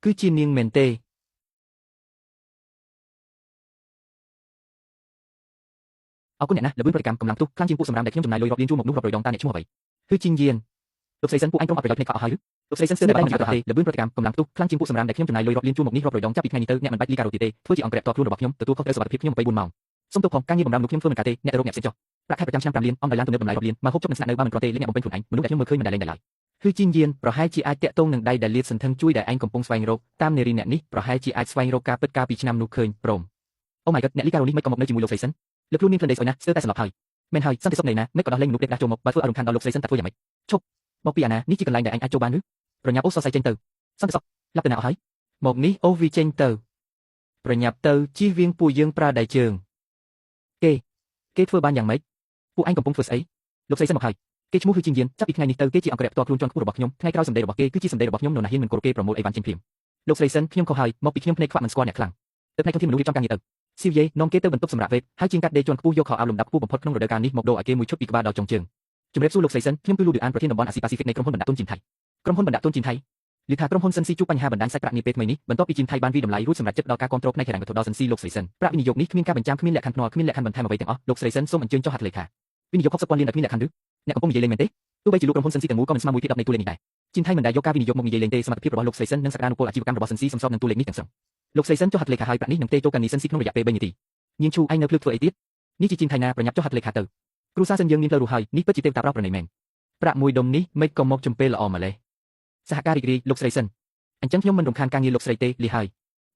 គឺជានាងមែនទេអរគុណអ្នកណាល្បឿនប្រតិកម្មកម្លាំងផ្ទុះខ្លាំងជាងពួកសម្រាមដែលខ្ញុំចំណាយលុយរាប់លានជួរមកនោះរាប់រយដងតើអ្នកឈ្មោះអ្វីគឺជីងយានលោកស្រីសិនពួកអញក្រុមអត់ប្រយោជន៍ភ្នែកខកអស់ហើយឬលោកស្រីសិនស្ទើរតែបាត់បង់ចិត្តទេល្បឿនប្រតិកម្មកម្លាំងផ្ទុះខ្លាំងជាងពួកសម្រាមដែលខ្ញុំចំណាយលុយរាប់លានជួរមកនេះរាប់រយដងចាប់ពីថ្ងៃនេះទៅអ្នកមិនបាច់លីការ៉ូទេធ្វើជាអង្គរៈតបខ្លួនរបស់ខ្ញុំទទួលខុសត្រូវសុវត្ថិភាពខ្ញុំ24ម៉ោងសូមទោសផងការងារបម្រើមនុស្សខ្ញុំធ្វើមិនកើតទេអ្នកទៅរកអ្នកផ្សេងចុះប្រាក់ខែប្រចាំឆ្នាំ5លានអង្គដោយឡានទំនើបតម្លៃរាប់លានមកហូបចុកនឹងស្នាក់នៅបើមិនគ្រាន់ទេលេងអ្នកបំពេញខ្លួនឯងមនុស្សដែលខ្ញុំមើលឃើញមិនដែលលេងដែរឡើយគឺជីងយានប្រហែលជាអាចតាក់ទងនឹងដៃដែលលាតសន្ធឹងជួយដែលឯងកំពុងស្វែងរកតាមនារីអ្នកនេះប្រហែលជាអាចស្វែងរកការពិតកាលពីឆ្នាំនោះឃើញព្រមអូ my god អ្នកលីការ៉ូនេះមិនក៏មកនៅជាមួយលោកស្រីសិនលើខ្លួនមានខ្លួនដេកស្អុយណាស់ស្ទើរតែសន្លប់ហើយមែនហើយសន្តិសុខនៃណាមិនក៏ដោះលែងមនុស្សពេកដាស់ចូលមកបើធ្វើឲ្យរំខានដល់លោកស្រីសិនតែធ្វើយ៉ាងម៉េចឈប់មកពីអាណានេះជាកន្លែងដែលឯងអាចចូលបានឬប្រញាប់អូសសៃចេញទៅសន្តិសុខឡាប់ទៅណាអស់ហើយមកនេះអូវាចេញទៅប្រញាប់ទៅជៀសវាងពួកយើងប្រើដៃជើងគេធ្វើបានយ៉ាងម៉េចពួកឯងកំពុងធ្វើស្អីលោកស្រីសិនមកហើយគេឈ្មោះគឺជីងយានចាប់ពីថ្ងៃនេះទៅគេជាអង្គរៈផ្ទាល់ខ្លួនជាន់ខ្ពស់របស់ខ្ញុំថ្ងៃក្រោយសម្ដីរបស់គេគឺជាសម្ដីរបស់ខ្ញុំនរណាហ៊ានមិនគោរពគេប្រមូលអីវ៉ាន់ចេញភ្លាមលោកស្រីសិនខ្ញុំខុសហើយមកពីខ្ញុំភ្នែកខ្វាក់មិនស្គាល់អ្នកខ្លាំងទៅផ្នែកធនធានមនុស្សរៀបចំការងារទៅស៊ីវយេនាំគេទៅបន្ទប់សម្រាប់វេតហើយជាងកាត់ដេរជាន់ខ្ពស់យកខោអាវលំដាប់ខ្ពស់បំផុតក្នុងរដូវកាលនេះមកដូរឲ្យគេមួយឈុតពីក្បាលដល់ចុងជើងជំរាបសួរលោកស្រីសិនខ្ញុំគឺលូឌឺអានប្រធានតំបន់អាស៊ីប៉ាស៊ីហ្វិកនៃក្រុមហ៊ុនបណ្ដាក់ទុនជីនថៃក្រុមហ៊ុនបណ្ដាក់ទុនជីនថៃឮថាក្រុមហ៊ុនសិនស៊ីជួបបញ្ហាបណ្ដាញសាច់ប្រាក់នាពេលថ្មីនេះបន្ទាប់ពីជីនថៃបានវិតម្លៃរួចសម្រាប់ចិត្តដល់ការគ្រប់គ្រងផ្នែកហិរញ្ញវត្ថុដល់សិនស៊ីលោកស្រីសិនប្រាក់វិនិយោគនេះគ្មានការបញ្ចាំគ្មានលក្ខខណ្ឌភ្នាល់គ្មានលក្ខខណ្ឌបន្ថែមអ្វីទាំងអស់លោកស្រីសិនសូមអញ្ជើញចុះហត្ថលេខាវិនិយោគ60,000លានដោយគ្មានលក្ខខណ្ឌឬអ្នកកំពុងនិយាយលេងមែនទេទោះបីជាលោកក្រុមហ៊ុនសិនស៊ីទាំងមូលក៏មិនស្មើមួយភាគ10នៃតួលេខនេះដែរជីនថៃមិនដែលយកការវិនិយោគមកនិយាយលេងទេសមត្ថភាពរបស់លោកស្រីសិននិងសក្តានុពលអាជីវកម្មរបស់សិនស៊ីសមស្របនឹងតួលេខនេះទាំងស្រុងលោកស្រីសិនចុះហត្ថលេខាហើយប្រាក់នេះនឹងទេចូលកាន់នីសិនស៊ីក្នុងរយៈពេល3នាទីនាងឈូឯងនៅភ្លើកធ្វើអីទៀតនេះជាជីនថៃណាប្រញាប់ចុះហត្ថលេខាទៅគ្រូសាសិនយើងមានផ្លូវរស់ហើយនេះពិតជាទេវតាប្រោសប្រណីមែនប្រាក់មួយដុំនេះមិនក៏មកចំពេលល្អម្លេះសហការរីករាយលោកស្រីសិនអញ្ចឹងខ្ញុំមិនរំខានការងារលោកស្រីទេលីហើយ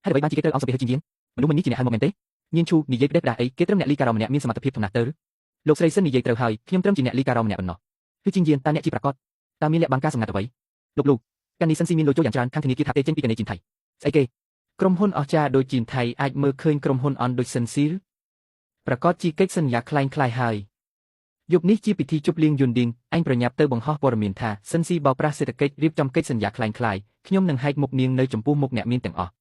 ហេតុអ្វីបានជាគេត្រូវអង្គសម្ភារជីងយានមនុស្សមិននេះជាអ្នកហៅមកមែនទេនាងឈូនិយាយផ្ដេសផ្ដាសអីគេត្រឹមអ្នកលីការ៉ូម្នាក់មានសមត្ថភាពធំណាស់ទៅលោកស្រីសិននិយាយត្រូវហើយខ្ញុំត្រឹមជាអ្នកលីការ៉ូម្នាក់ប៉ុណ្ណោះគឺជីងយានតើអ្នកជាប្រកាសតើមានលក្ខបានការសម្ងាត់អ្វីលោកកាន់នីសិនស៊ីមានលុយចូលយ៉ាងច្រើនខាងធនាគារថាទេចេញពីកណេជីនថៃស្អីគេក្រុមហ៊ុនអស្ចារ្យដូចជីនថៃអាចមើលឃើញក្រុមហ៊ុនអន់ដូចសិនស៊ីប្រកាសជាកិច្ចសន្យាคล้ายៗហើយយប់នេះជាពិធីជប់លៀងយូនឌីងអញប្រញាប់ទៅបង្ហោះព័ត៌មានថាសិនស៊ីបោកប្រាស់សេដ្ឋកិច្ចរៀបចំកិច្ចសន្យាคล้ายៗខ្ញុំនឹងហែកមុខនាងនៅចំពោះមុខអ្នកមានទាំងអស់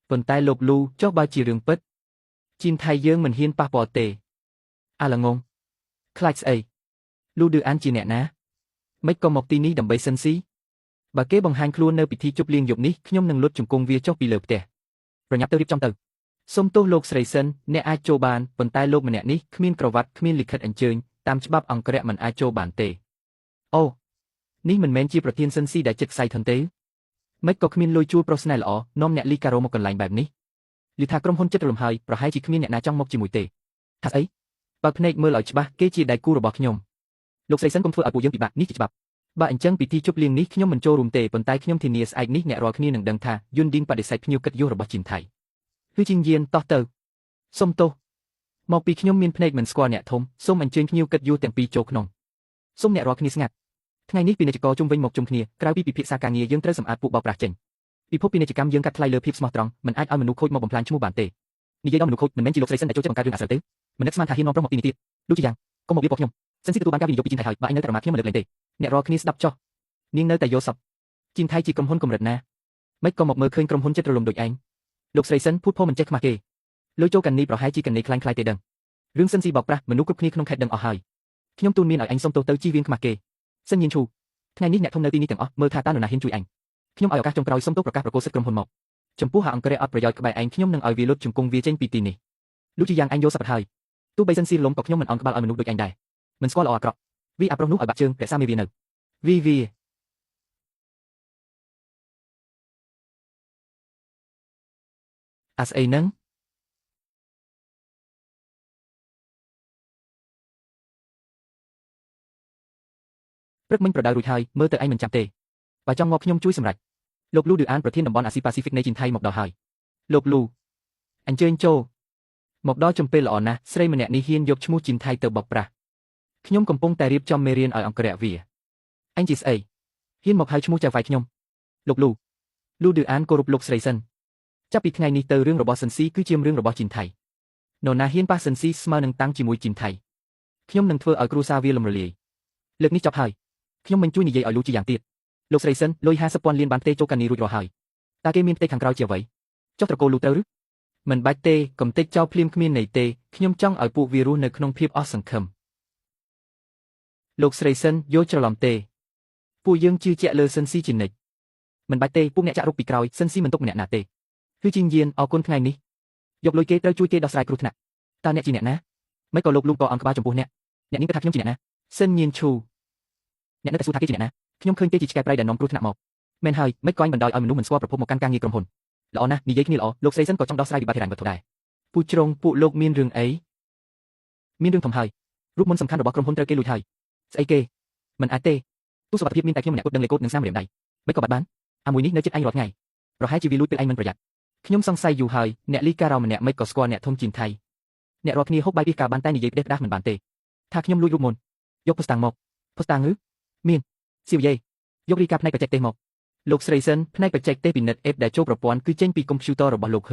ប៉ុន្តែលោកលូចុះបើជារឿងពិតជីនថៃយើងមិនហ៊ានប៉ះពាល់ទេអាឡងងខ្លាចស្អីលូឌឺអានជាអ្នកណាមិនក៏មកទីនេះដើម្បីសិនស៊ីបើគេបង្ហាញខ្លួននៅពិធីជប់លៀងយប់នេះខ្ញុំនឹងលុតជង្គង់វាចុះពីលើផ្ទះប្រញាប់ទៅរៀបចំទៅសូមទោសលោកស្រីសិនអ្នកអាចចូលបានប៉ុន្តែលោកម្នាក់នេះគ្មានក្រវ៉ាត់គ្មានលិខិតអញ្ជើញតាមច្បាប់អង្គរៈមិនអាចចូលបានទេអូនេះមិនមែនជាប្រធានសិនស៊ីដែលចិត្តខ្សៃធនទេមិនក៏គ្មានលុយជួលប្រុសស្នេហ៍ល្អនាំអ្នកលីការ៉ូមកកន្លែងបែបនេះឮថាក្រុមហ៊ុនចិត្តរលំហើយប្រហែលជាគ្មានអ្នកណាចង់មកជាមួយទេថាស្អីបើភ្នែកមើលឲ្យច្បាស់គេជាដៃគូរបស់ខ្ញុំលោកស្រីសិនកុំធ្វើឲ្យពួកយើងពិបាកនេះជាច្បាប់បើអញ្ចឹងពិធីជប់លៀងនេះខ្ញុំមិនចូលរួមទេប៉ុន្តែខ្ញុំធានាស្អែកនេះអ្នករាល់គ្នានឹងដឹងថាយុនឌីនបដិសេធភ្ញៀវកិត្តិយសរបស់ជីនថៃគឺជីងយានតោះទៅសុំទោសមកពីខ្ញុំមានភ្នែកមិនស្គាល់អ្នកធំសូមអញ្ជើញភ្ញៀវកិត្តិយសទាំងពីរចូលក្នុងសូមអ្នករាល់គ្នាស្ងាត់ថ្ងៃនេះពាណិជ្ជករជុំវិញមកជុំគ្នាក្រៅពីពិភាក្សាការងារយើងត្រូវសម្អាតពួកបោកប្រាស់ចេញពិភពពាណិជ្ជកម្មយើងកាត់ថ្លៃលើភាពស្មោះត្រង់មិនអាចឲ្យមនុស្សខូចមកបំផ្លាញឈ្មោះបានទេនិយាយដល់មនុស្សខូចមិនមែនជាលោកស្រីសិនដែលចូលចិត្តបង្កើតរឿងអាស្រូវទេមិននឹកស្មានថាហ៊ាននាំប្រុសមកពីនេះទៀតដូចជាយ៉ាងកុំមកវាពួកខ្ញុំសិនស៊ីទទួលបានការវិនិយោគពីជីនថៃហើយបើអញនៅតែប្រមាថខ្ញុំមិនលើកលែងទេអ្នករាល់គ្នាស្ដាប់ចុះនាងនៅតែយល់សប្តិជីនថៃជាក្រុមហ៊ុនកម្រិតណាមិនក៏មកមើលឃើញក្រុមហ៊ុនចិត្តរលំដូចឯងលោកស្រីសិនភូតភរមិនចេះខ្មាស់គេលុយចូលកាន់នេះប្រហែលជាកាន់នេះខ្លាំងខ្លាយទេដឹងរឿងសិនស៊ីបោកប្រាស់មនុស្សគ្រប់គ្នាក្នុងខេត្តដឹងអស់ហើយខ្ញុំទូនមានឲ្យអញសុំទោសទៅជីវៀងខ្មាស់គេសិនញៀនឈូថ្ងៃនេះអ្នកធំនៅទីនេះទាំងអស់មើលថាតើនរណាហ៊ានជួយអញខ្ញុំឲ្យឱកាសចុងក្រោយសុំទោសប្រកាសប្រកោសិទ្ធក្រុមហ៊ុនមកចំពោះអាអង្គរៈអត់ប្រយោជន៍ក្បែរឯងខ្ញុំនឹងឲ្យវាលុតជង្គង់វាចេញពីទីនេះលុះជាយ៉ាងអញយល់សប្តិហើយទោះបីសិនស៊ីលំក៏ខ្ញុំមិនអន់ក្បាលឲ្យមនុស្សដូចអញដែរមិនស្គាល់ល្អអាក្រក់វាអាប្រុសនោះឲ្យបាក់ជើងរក្សាមេវានៅវាអាស្អីនឹងព្រឹកមិញប្រដៅរួចហើយមើលទៅឯងមិនចាប់ទេបើចង់មកខ្ញុំជួយសម្រេចលោកលូឌឺអានប្រធានតំបន់អាស៊ីប៉ាស៊ីហ្វិកនៃជីនថៃមកដល់ហើយលោកលូអញ្ជើញចូលមកដល់ចំពេលល្អណាស់ស្រីម្នាក់នេះហ៊ានយកឈ្មោះជីនថៃទៅបោកប្រាស់ខ្ញុំកំពុងតែរៀបចំមេរៀនឲ្យអង្គរៈវាអញជាស្អីហ៊ានមកហៅឈ្មោះចៅហ្វាយខ្ញុំលោកលូឌឺអានគោរពលោកស្រីសិនចាប់ពីថ្ងៃនេះទៅរឿងរបស់សិនស៊ីគឺជារឿងរបស់ជីនថៃនរណាហ៊ានប៉ះសិនស៊ីស្មើនឹងតាំងជាមួយជីនថៃខ្ញុំនឹងធ្វើឲ្យគ្រួសារវាលំរលាយលើកនេះចប់ហើយខ្ញុំមិនជួយនិយាយឲ្យលូជាយ៉ាងទៀតលោកស្រីសិនលុយ50,000លានបានទេចូលកានីរួចរាល់ហើយតើគេមានផ្ទៃខាងក្រោយជាអ្វីចុះត្រកូលលូត្រូវឬមិនបាច់ទេកំតិចចោលភ្លាមគ្មានន័យទេខ្ញុំចង់ឲ្យពួកវារស់នៅក្នុងភាពអស់សង្ឃឹមលោកស្រីសិនយល់ច្រឡំទេពួកយើងជឿជាក់លើសិនស៊ីជានិច្ច មិនបាច់ទេពួកអ្នកចាក់រុកពីក្រោយសិនស៊ីមិនទុកម្នាក់ណាទេគឺជីងយានអរគុណថ្ងៃនេះយកលុយគេត្រូវជួយគេដោះស្រាយគ្រោះថ្នាក់តើអ្នកជាអ្នកណាមិនក៏លោកលូកក៏អង្គក្បាលចំពោះអ្នកនេះគិតថាខ្ញុំជាអ្នកណាសិនញៀនឈូអ្នកនៅតែសួរថាគេជាអ្នកណាខ្ញុំឃើញគេជាឆ្កែប្រៃដែលនាំគ្រោះថ្នាក់មកមែនហើយមិនក៏អញបណ្ដោយឲ្យមនុស្សមិនស្គាល់ប្រភពមកកាន់ការងារក្រុមហ៊ុនល្អណាស់និយាយគ្នាល្អលោកស្រីសិនក៏ចង់ដោះស្រាយវិបត្តិហិរញ្ញវត្ថុដែរពូជ្រុងពួកលោកមានរឿងអីមានរឿងធំហើយរូបមន្តសំខាន់របស់ក្រុមហ៊ុនត្រូវគេលួចហើយស្អីគេមិនអាចទេទូសុខភាពមានតែខ្ញុំម្នាក់គត់ដឹងលេខកូដនឹងស្នាមរៀមដៃមិនក៏បាត់បានអាមួយនេះនៅចិត្តអញរាល់ថ្ងៃប្រហែលជាវាលួចពេលអញមិនប្រយ័ត្នខ្ញុំសង្ស័យយូរហើយអ្នកលីការ៉ោម្នាក់មិនក៏ស្គាល់អ្នកធំជីនថៃអ្នករាល់គ្នាហូបបាយពីការបានតែនិយាយផ្ដេសផ្ដាសមិនបានទេថាខ្ញុំលួចរូបមន្តយកផុសតាំងមកផុសតាំងឬមានសៀវយាយយករីកាផ្នែកបច្ចេកទេសមកលោកស្រីសិនផ្នែកបច្ចេកទេសពិនិត្យអេបដែលចូលប្រព័ន្ធគឺចេញពីកុំព្យូទ័ររបស់លោក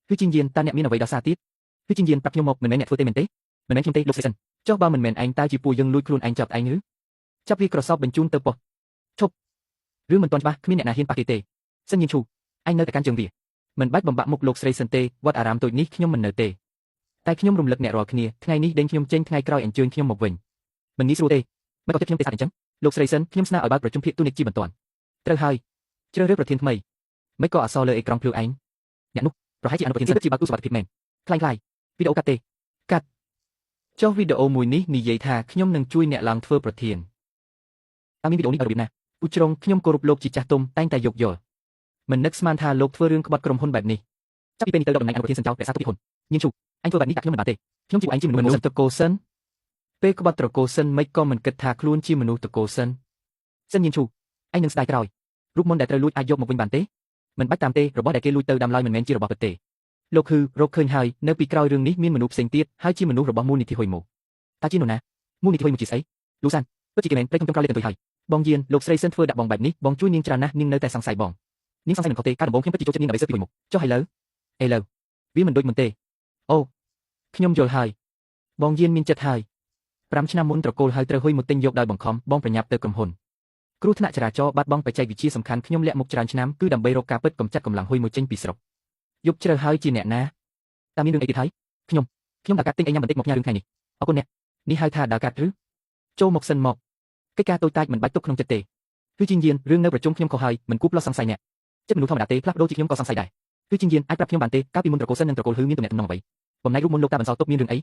គឺជីងយានតើអ្នកមានអ្វីដោះសារទៀតគឺជីងយានប្រាប់ខ្ញុំមកមិនមែនអ្នកធ្វើទេមែនទេមិនមែនខ្ញុំទេលោកស្រីសិនចុះបើមិនមែនឯងតើជាពួកយើងលួចខ្លួនឯងចាប់ឯងឬចាប់វាក្រសោបបញ្ជូនទៅប៉ុស្តិ៍ឈប់ឬមិនទាន់ច្បាស់គ្មានអ្នកណាហ៊ានប៉ះគេទេសិនញៀនឈូអញនៅតែកាន់ជើងវាមិនបាច់បំបាក់មុខលោកស្រីសិនទេវត្តអារាមតូចនេះខ្ញុំមិននៅទេតែខ្ញុំរំលឹកអ្នករាល់គ្នាថ្ងៃនេះដេញខ្ញុំចេញថ្ងៃក្រោយអញ្ជើញខ្ញុំមកវិញមិនងាយស្រួលទេមិនក៏ចិត្តខ្ញុំទេស្អាតអញ្ចឹងលោកស្រីសិនខ្ញុំស្នើឲ្យបើកប្រជុំភាគទូនីតិបន្ទាន់ត្រូវហើយជ្រើសរើសប្រធានថ្មីមិនក៏អសរលើអេក្រង់ភ្លឺឯងអ្នកនោះប្រហែលជាអនុប្រធានសិទ្ធិជាបើកទូសុវត្ថិភាពមែនខ្លាំងវីដេអូកាត់ទេកាត់ចុះវីដេអូមួយនេះនិយាយថាខ្ញុំនឹងជួយអ្នកឡើងធ្វើប្រធានតើមានវីដេអូនេះឲ្យរបៀបណាពូជ្រុងខ្ញុំគោរពលោកជាចាស់ទុំតែងតែយកយល់មិននឹកស្មានថាលោកធ្វើរឿងក្បត់ក្រុមហ៊ុនបែបនេះចាប់ពីពេលនេះទៅដល់តំណែងអនុប្រធានសិនចោលរក្សាទុកពីហ៊ុនញៀនឈូអញធ្វើបែបនេះដាក់ខ្ញុំមិនបានទេខ្ញុំជាពួកឯងជាមនុស្សតកូសិនពេលក្បត់ត្រកូសិនមិនក៏មិនគិតថាខ្លួនជាមនុស្សតកូសិនញៀនឈូឯងនឹងស្ដាយក្រោយរូបមន្តដែលត្រូវលួចអាចយកមកវិញបានទេមិនបាច់តាមទេរបស់ដែលគេលួចទៅដាំឡើយមិនមែនជារបស់ពិតទេលោកគឺរកឃើញហើយនៅពីក្រោយរឿងនេះមានមនុស្សផ្សេងទៀតហើយជាមនុស្សរបស់មូលនិធិហ៊ុយមកតើជានរណាមូលនិធិហ៊ុយមកជាស្អីលូសានពិតជាគេមែនព្រៃខ្ញុំចង់ក្រោយលេខទៅហើយបងយានលោកស្រីសិនធ្វើដាក់បងបែបនេះបងជួយនាងច្រើនណាស់នាងនៅតែសង្ស័យបងនាងសង្ស័យមិនខុសទេការដំបូងខ្ញុំពិតជាចូលចិត្តនាងដើម្បីសើពីហ៊ុយមកចុះឥឡូវវាមិនដូចមុនទេអូខ្ញុំយល់ហើយបងយានមានចិត្តហើយ5ឆ្នាំមុនត្រកូលហើយត្រូវហ៊ុយមកទិញយកដោយបង្ខំបងប្រញាប់ទៅក្រុមហ៊ុនគ្រោះថ្នាក់ចរាចរណ៍បាត់បង់បច្ចេកវិទ្យាសំខាន់ខ្ញុំលាក់មុខច្រើនឆ្នាំគឺដើម្បីរកការពិតកំចាត់កម្លាំងហ៊ុយមកចេញពីស្រុកយប់ជ្រៅហើយជាអ្នកណាតើមានរឿងអីទៀតហើយខ្ញុំដើរកាត់ទិញអីញ៉ាំបន្តិចមកផ្ញើរឿងថ្ងៃនេះអរគុណអ្នកនេះហៅថាដើរកាត់ឬចូលមកសិនមកកិច្ចការតូចតាចមិនបាច់ទុកក្នុងចិត្តទេគឺជីងយានរឿងនៅប្រជុំខ្ញុំខុសហើយមិនគួរផ្លោះសង្ស័យអ្នកចិត្តមនុស្សធម្មតាទេផ្លាស់ប្ដូរជាខ្ញុំក៏សង្ស័យដែរគឺជីងយានអាចប្រាប់ខ្ញុំបានទេកាលពីមុនត្រកូលសិននិងត្រកូលហ៊ឺមានទំនាក់ទំនងអ្វីបំណែករូបមន្តលោកតាបន្សល់ទុកមានរឿងអី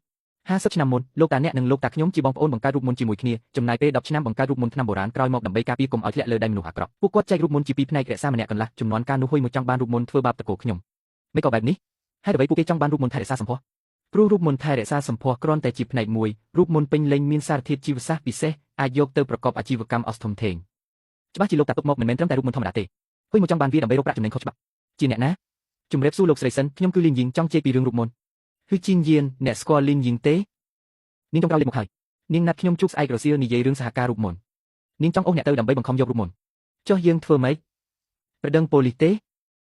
50ឆ្នាំមុនលោកតាអ្នកនិងលោកតាខ្ញុំជាបងប្អូនបង្កើតរូបមន្តជាមួយគ្នាចំណាយពេល10ឆ្នាំបង្កើតរូបមន្តថ្នាំបុរាណក្រោយមកដើម្បីការពារកុំឲ្យធ្លាក់លើដៃមនុស្សអាក្រក់ពួកគាត់ចែករូបមន្តជាពីរផ្នែករក្សាម្នាក់កន្លះចំនួនការនោះហ៊ុយមកចង់បានរូបមន្តធ្វើបាបតកូលខ្ញុំមិនក៏បែបនេះហេតុអ្វីពួកគេចង់បានរូបមន្តថែរក្សាសម្ផស្សព្រោះរូបមន្តថែរក្សាសម្ផស្សគ្រាន់តែជាផ្នែកមួយរូបមន្តពេញលេញមានសារធាតុជីវសាស្ត្រពិសេសអាចយកទៅប្រកបអាជីវកម្មអស់ធំធេងច្បាស់ជាលោកតាទុកមកមិនមែនត្រឹមតែរូបមន្តធម្មតាទេហ៊ុយមកចង់បានវាដើម្បីរកប្រាក់ចំណេញខុសច្បាប់ជាអ្នកណាជំរាបសួរលោកស្រីសិនខ្ញុំគឺលីនយីងចង់ជែកពីរឿងរូបមន្តគឺជីងយានអ្នកស្គាល់លីនយីងទេនាងចង់ក្រោយលេខមកហើយនាងណាត់ខ្ញុំជួបស្អែករសៀលនិយាយរឿងសហការរូបមន្តនាងចង់អូសអ្នកទៅដើម្បីបង្ខំយករូបមន្តចុះយើងធ្វើម៉េចប្រដឹងប៉ូលីសទេ